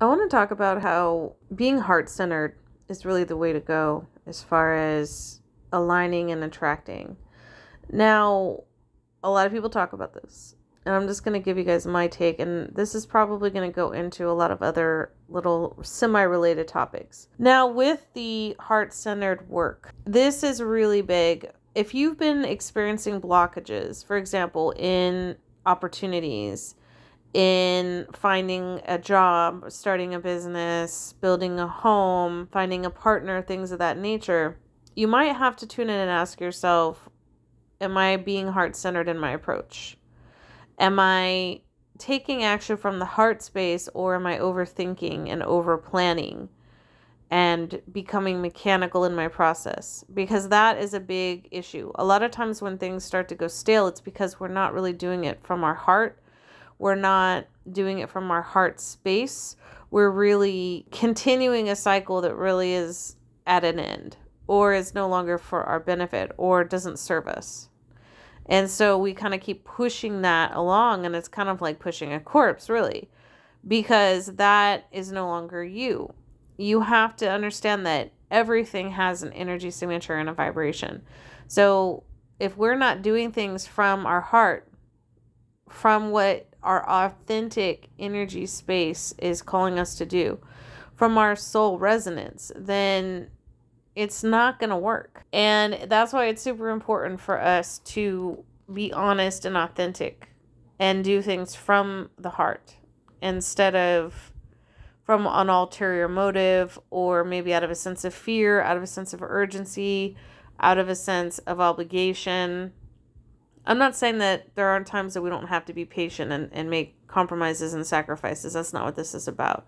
I want to talk about how being heart-centered is really the way to go as far as aligning and attracting. Now, a lot of people talk about this, and I'm just going to give you guys my take, and this is probably going to go into a lot of other little semi-related topics. Now, with the heart-centered work, this is really big. If you've been experiencing blockages, for example, in opportunities, in finding a job, starting a business, building a home, finding a partner, things of that nature, you might have to tune in and ask yourself, am I being heart-centered in my approach? Am I taking action from the heart space, or am I overthinking and over-planning and becoming mechanical in my process? Because that is a big issue. A lot of times when things start to go stale, it's because we're not really doing it from our heart. We're not doing it from our heart space. We're really continuing a cycle that really is at an end, or is no longer for our benefit, or doesn't serve us. And so we kind of keep pushing that along, and it's kind of like pushing a corpse, really, because that is no longer you. You have to understand that everything has an energy signature and a vibration. So if we're not doing things from our heart, from what our authentic energy space is calling us to do, from our soul resonance, then it's not going to work. And that's why it's super important for us to be honest and authentic and do things from the heart instead of from an ulterior motive, or maybe out of a sense of fear, out of a sense of urgency, out of a sense of obligation. I'm not saying that there aren't times that we don't have to be patient and make compromises and sacrifices. That's not what this is about.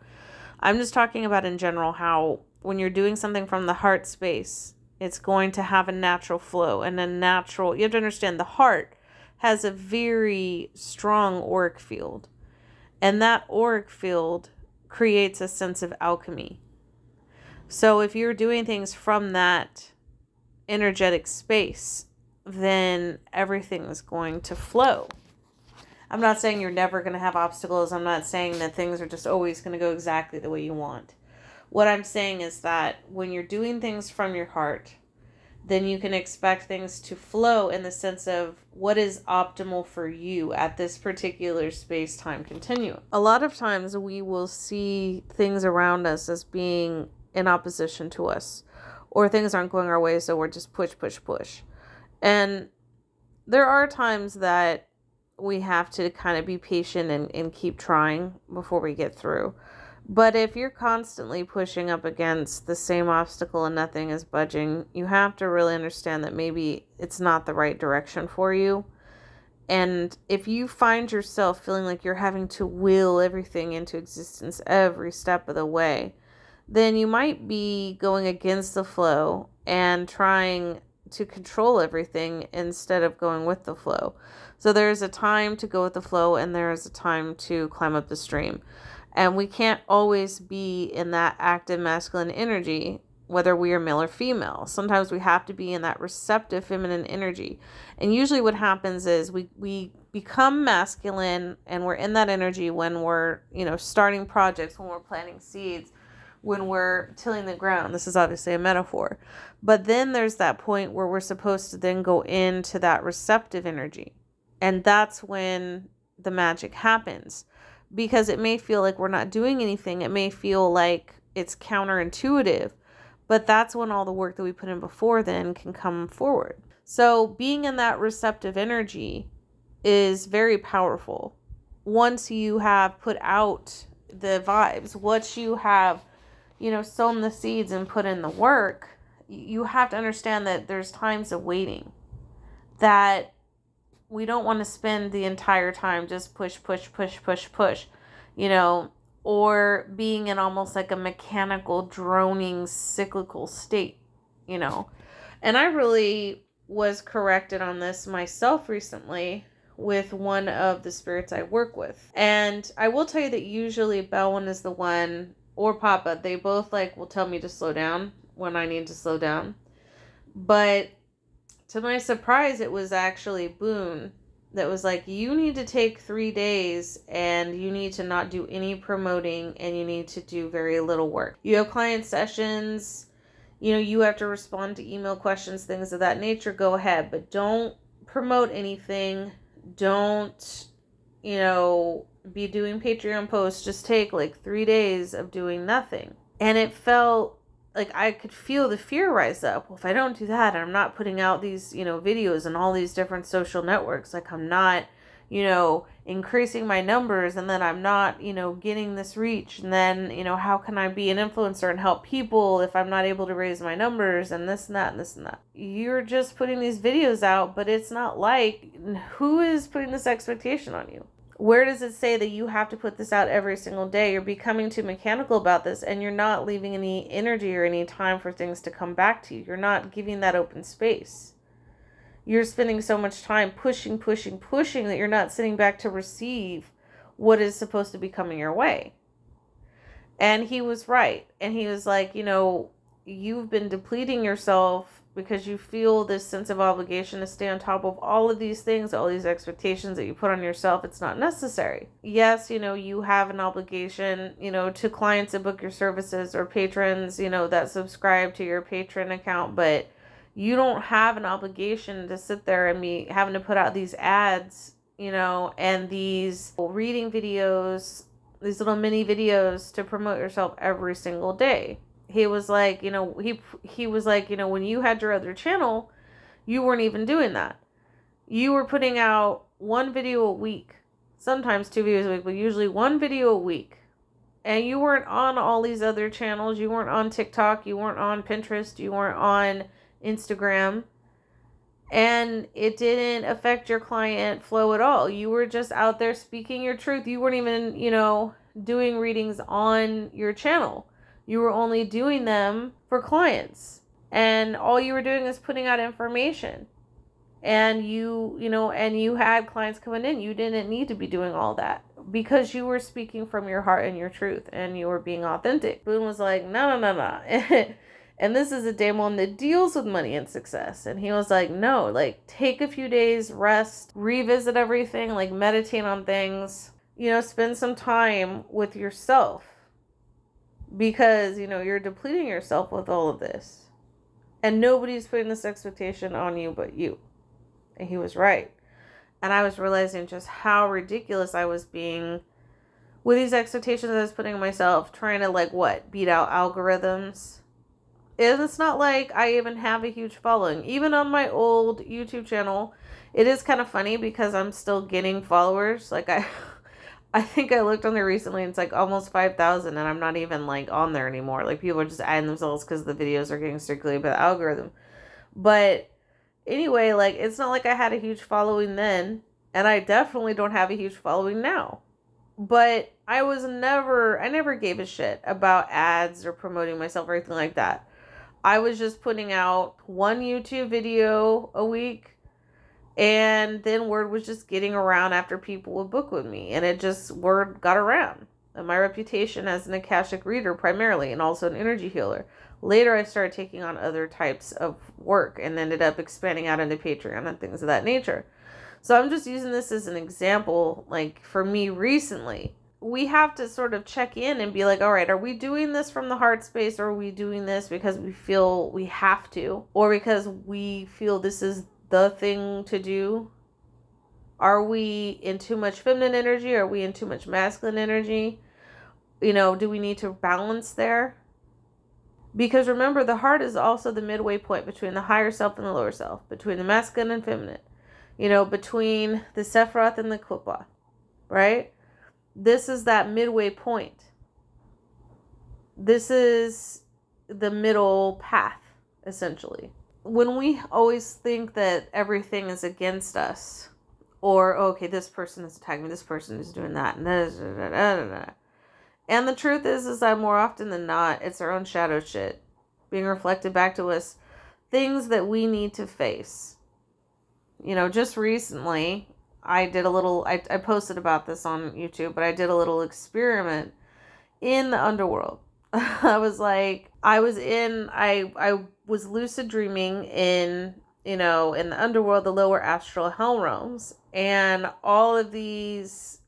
I'm just talking about in general how when you're doing something from the heart space, it's going to have a natural flow and a natural... You have to understand the heart has a very strong auric field. And that auric field creates a sense of alchemy. So if you're doing things from that energetic space, then everything is going to flow. I'm not saying you're never going to have obstacles. I'm not saying that things are just always going to go exactly the way you want. What I'm saying is that when you're doing things from your heart, then you can expect things to flow in the sense of what is optimal for you at this particular space-time continuum. A lot of times we will see things around us as being in opposition to us, or things aren't going our way, so we're just push. And there are times that we have to kind of be patient and keep trying before we get through. But if you're constantly pushing up against the same obstacle and nothing is budging, you have to really understand that maybe it's not the right direction for you. And if you find yourself feeling like you're having to will everything into existence every step of the way, then you might be going against the flow and trying to control everything instead of going with the flow. So there's a time to go with the flow, and there's a time to climb up the stream. And we can't always be in that active masculine energy, whether we are male or female. Sometimes we have to be in that receptive feminine energy. And usually what happens is we become masculine, and we're in that energy when we're, starting projects, when we're planting seeds, when we're tilling the ground. This is obviously a metaphor. But then there's that point where we're supposed to then go into that receptive energy. And that's when the magic happens. Because it may feel like we're not doing anything. It may feel like it's counterintuitive. But that's when all the work that we put in before then can come forward. So being in that receptive energy is very powerful. Once you have put out the vibes, once you have, sown the seeds and put in the work, you have to understand that there's times of waiting. That we don't want to spend the entire time just push, or being in almost like a mechanical, droning, cyclical state, And I really was corrected on this myself recently with one of the spirits I work with. And I will tell you that usually Belwyn is the one, or Papa, they both will tell me to slow down when I need to slow down. But to my surprise, it was actually Boone that was like, you need to take 3 days and you need to not do any promoting and you need to do very little work. You have client sessions, you know, you have to respond to email questions, things of that nature, go ahead, but don't promote anything. Don't, you know, be doing Patreon posts. Just take like 3 days of doing nothing. And it felt like I could feel the fear rise up. Well, if I don't do that and I'm not putting out these, you know, videos and all these different social networks, like I'm not, you know, increasing my numbers, and then I'm not, you know, getting this reach, and then, you know, how can I be an influencer and help people if I'm not able to raise my numbers, and this and that and this and that. You're just putting these videos out, but it's not like, who is putting this expectation on you? Where does it say that you have to put this out every single day? You're becoming too mechanical about this, and you're not leaving any energy or any time for things to come back to you. You're not giving that open space. You're spending so much time pushing that you're not sitting back to receive what is supposed to be coming your way. And he was right. And he was like, you know, you've been depleting yourself because you feel this sense of obligation to stay on top of all of these things, all these expectations that you put on yourself. It's not necessary. Yes, you know, you have an obligation, you know, to clients that book your services, or patrons, you know, that subscribe to your patron account, but you don't have an obligation to sit there and be having to put out these ads, you know, and these reading videos, these little mini videos to promote yourself every single day. He was like, you know, he was like, you know, when you had your other channel, you weren't even doing that. You were putting out 1 video a week, sometimes 2 videos a week, but usually 1 video a week. And you weren't on all these other channels. You weren't on TikTok. You weren't on Pinterest. You weren't on Instagram. And it didn't affect your client flow at all. You were just out there speaking your truth. You weren't even, you know, doing readings on your channel. You were only doing them for clients. And all you were doing is putting out information. And you know, and you had clients coming in. You didn't need to be doing all that because you were speaking from your heart and your truth, and you were being authentic. Boone was like, no. And this is a demon that deals with money and success. And he was like, no, like, take a few days, rest, revisit everything, like meditate on things, you know, spend some time with yourself, because, you know, you're depleting yourself with all of this, and nobody's putting this expectation on you but you. And he was right. And I was realizing just how ridiculous I was being with these expectations I was putting on myself, trying to, like, what, beat out algorithms. And it's not like I even have a huge following. Even on my old YouTube channel, it is kind of funny because I'm still getting followers. Like, I think I looked on there recently, and it's like almost 5,000, and I'm not even, like, on there anymore. Like, people are just adding themselves because the videos are getting circulated by the algorithm. But anyway, like, it's not like I had a huge following then, and I definitely don't have a huge following now. But I never gave a shit about ads or promoting myself or anything like that. I was just putting out 1 YouTube video a week, and then word was just getting around after people would book with me, and word got around. And my reputation as an akashic reader primarily, and also an energy healer. Later, I started taking on other types of work and ended up expanding out into Patreon and things of that nature. So I'm just using this as an example, like, for me recently. We have to sort of check in and be like, all right, are we doing this from the heart space, or are we doing this because we feel we have to, or because we feel this is the thing to do? Are we in too much feminine energy? Are we in too much masculine energy? You know, do we need to balance there? Because remember, the heart is also the midway point between the higher self and the lower self, between the masculine and feminine, you know, between the Sephiroth and the Klippa, right? This is that midway point. This is the middle path, essentially. When we always think that everything is against us, or, okay, this person is attacking me, this person is doing that, and the truth is that more often than not, it's our own shadow shit being reflected back to us, things that we need to face. You know, just recently, I did a little, I posted about this on YouTube, but I did a little experiment in the underworld. I was lucid dreaming in, you know, in the underworld, the lower astral hell realms. And all of these,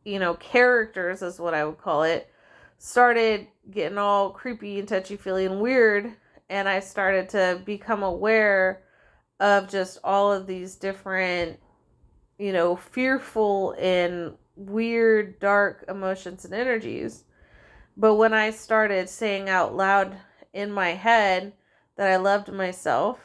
you know, characters is what I would call it, started getting all creepy and touchy-feely and weird. And I started to become aware of just all of these different, you know, fearful and weird, dark emotions and energies. But when I started saying out loud in my head that I loved myself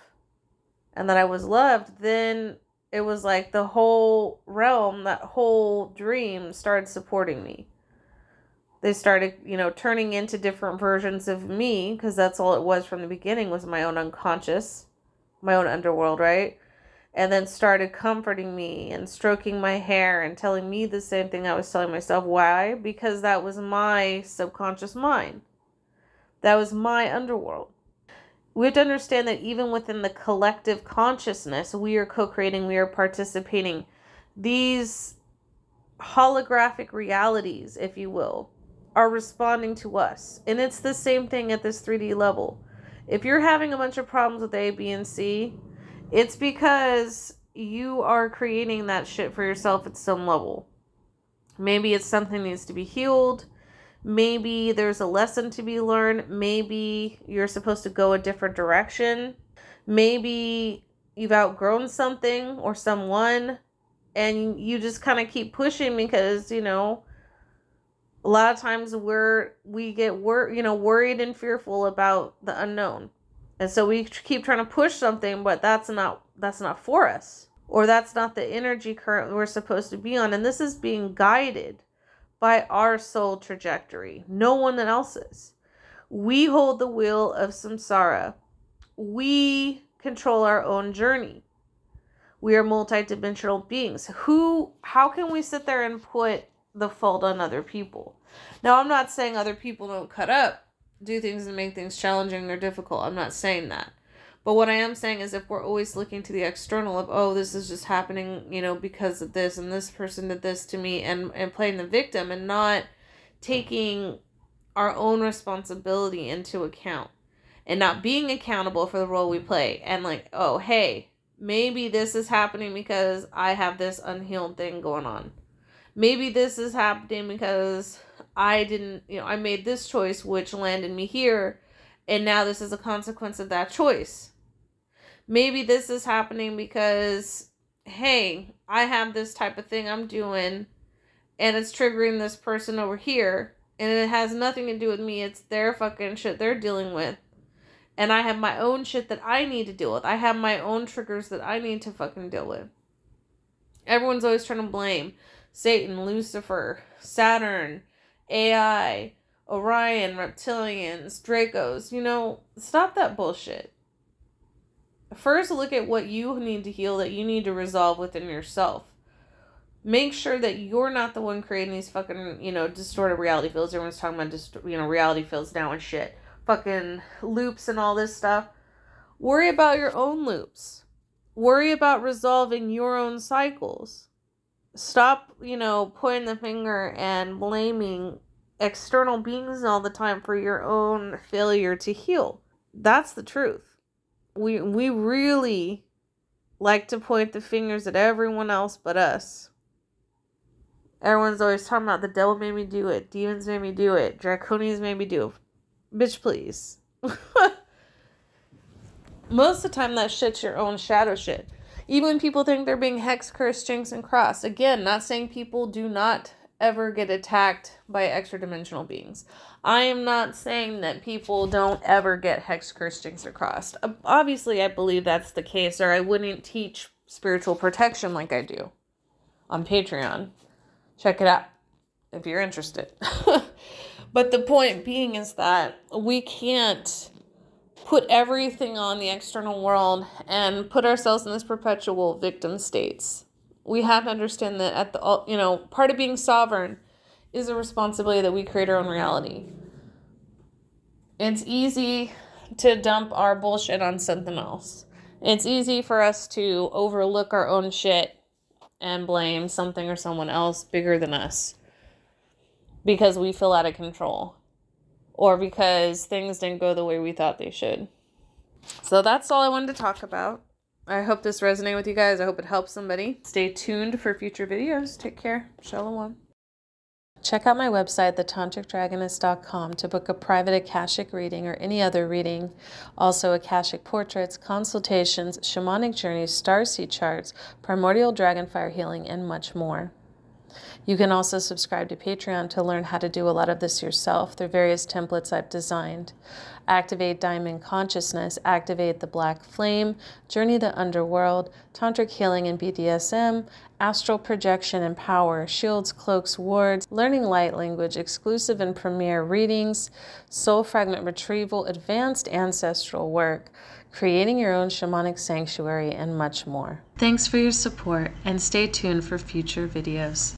and that I was loved, then it was like the whole realm, that whole dream started supporting me. They started, you know, turning into different versions of me, because that's all it was from the beginning, was my own unconscious, my own underworld, right? And then started comforting me and stroking my hair and telling me the same thing I was telling myself. Why? Because that was my subconscious mind. That was my underworld. We have to understand that even within the collective consciousness, we are co-creating, we are participating. These holographic realities, if you will, are responding to us. And it's the same thing at this 3D level. If you're having a bunch of problems with A, B, and C, it's because you are creating that shit for yourself at some level. Maybe it's something that needs to be healed. Maybe there's a lesson to be learned. Maybe you're supposed to go a different direction. Maybe you've outgrown something or someone, and you just kind of keep pushing because, you know, a lot of times we get worried and fearful about the unknown. And so we keep trying to push something, but that's not for us. Or that's not the energy current we're supposed to be on. And this is being guided by our soul trajectory. No one else's. We hold the wheel of samsara. We control our own journey. We are multidimensional beings. How can we sit there and put the fault on other people? Now, I'm not saying other people don't cut up, do things and make things challenging or difficult. I'm not saying that. But what I am saying is, if we're always looking to the external of, oh, this is just happening, you know, because of this, and this person did this to me, and playing the victim, and not taking our own responsibility into account, and not being accountable for the role we play, and like, oh, hey, maybe this is happening because I have this unhealed thing going on. Maybe this is happening because I didn't, you know, I made this choice which landed me here, and now this is a consequence of that choice. Maybe this is happening because, hey, I have this type of thing I'm doing, and it's triggering this person over here, and it has nothing to do with me. It's their fucking shit they're dealing with. And I have my own shit that I need to deal with. I have my own triggers that I need to fucking deal with. Everyone's always trying to blame Satan, Lucifer, Saturn, AI, Orion, reptilians, Dracos. You know, stop that bullshit. First, look at what you need to heal, that you need to resolve within yourself. Make sure that you're not the one creating these fucking, you know, distorted reality fields. Everyone's talking about, reality fields now and shit. Fucking loops and all this stuff. Worry about your own loops. Worry about resolving your own cycles. Stop, pointing the finger and blaming external beings all the time for your own failure to heal. That's the truth. We really like to point the fingers at everyone else but us. Everyone's always talking about the devil made me do it. Demons made me do it. Draconians made me do it. Bitch, please. Most of the time that shit's your own shadow shit. Even when people think they're being hexed, cursed, jinxed, and crossed. Again, not saying people do not ever get attacked by extra dimensional beings. I am not saying that people don't ever get hexed, cursed, jinxed, or crossed. Obviously, I believe that's the case, or I wouldn't teach spiritual protection like I do on Patreon. Check it out if you're interested. But the point being is that we can't put everything on the external world and put ourselves in this perpetual victim states. We have to understand that at the, part of being sovereign is a responsibility that we create our own reality. It's easy to dump our bullshit on something else. It's easy for us to overlook our own shit and blame something or someone else bigger than us because we feel out of control or because things didn't go the way we thought they should. So that's all I wanted to talk about. I hope this resonated with you guys. I hope it helps somebody. Stay tuned for future videos. Take care. Shalom. Check out my website, thetantricdragoness.com, to book a private akashic reading or any other reading. Also, akashic portraits, consultations, shamanic journeys, starseed charts, primordial dragon fire healing, and much more. You can also subscribe to Patreon to learn how to do a lot of this yourself through various templates I've designed. Activate Diamond Consciousness, Activate the Black Flame, Journey the Underworld, Tantric Healing and BDSM, Astral Projection and Power, Shields, Cloaks, Wards, Learning Light Language, Exclusive and Premier Readings, Soul Fragment Retrieval, Advanced Ancestral Work, Creating Your Own Shamanic Sanctuary, and much more. Thanks for your support, and stay tuned for future videos.